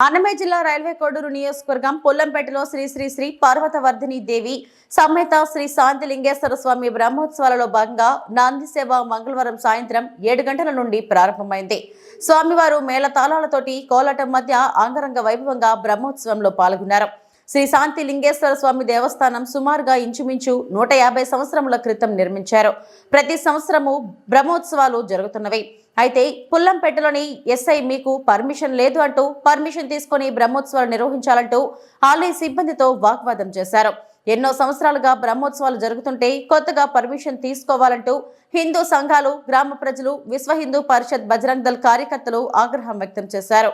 అన్నమయ్య జిల్లా రైల్వే కోడూరు నియోజకవర్గం పుల్లంపేటలో శ్రీ శ్రీ శ్రీ పార్వతవర్ధిని దేవి సమేత శ్రీ శాంతిలింగేశ్వర స్వామి బ్రహ్మోత్సవాలలో భాగంగా నంది సేవ మంగళవారం సాయంత్రం 7 గంటల నుండి ప్రారంభమైంది. స్వామివారు మేళతాళాలతోటి కోలాటం మధ్య అంగరంగ వైభవంగా బ్రహ్మోత్సవంలో పాల్గొన్నారు. శ్రీ శాంతి లింగేశ్వర స్వామి దేవస్థానం సుమారుగా ఇంచుమించు 150 సంవత్సరముల క్రితం నిర్మించారు. ప్రతి సంవత్సరము బ్రహ్మోత్సవాలు జరుగుతున్నవి. అయితే పుల్లంపేటలోని ఎస్ఐ మీకు పర్మిషన్ లేదు అంటూ పర్మిషన్ తీసుకుని బ్రహ్మోత్సవాలు నిర్వహించాలంటూ ఆలయ సిబ్బందితో వాగ్వాదం చేశారు. ఎన్నో సంవత్సరాలుగా బ్రహ్మోత్సవాలు జరుగుతుంటే కొత్తగా పర్మిషన్ తీసుకోవాలంటూ హిందూ సంఘాలు, గ్రామ ప్రజలు, విశ్వ హిందూ పరిషత్, బజరంగ్ దళ్ కార్యకర్తలు ఆగ్రహం వ్యక్తం చేశారు.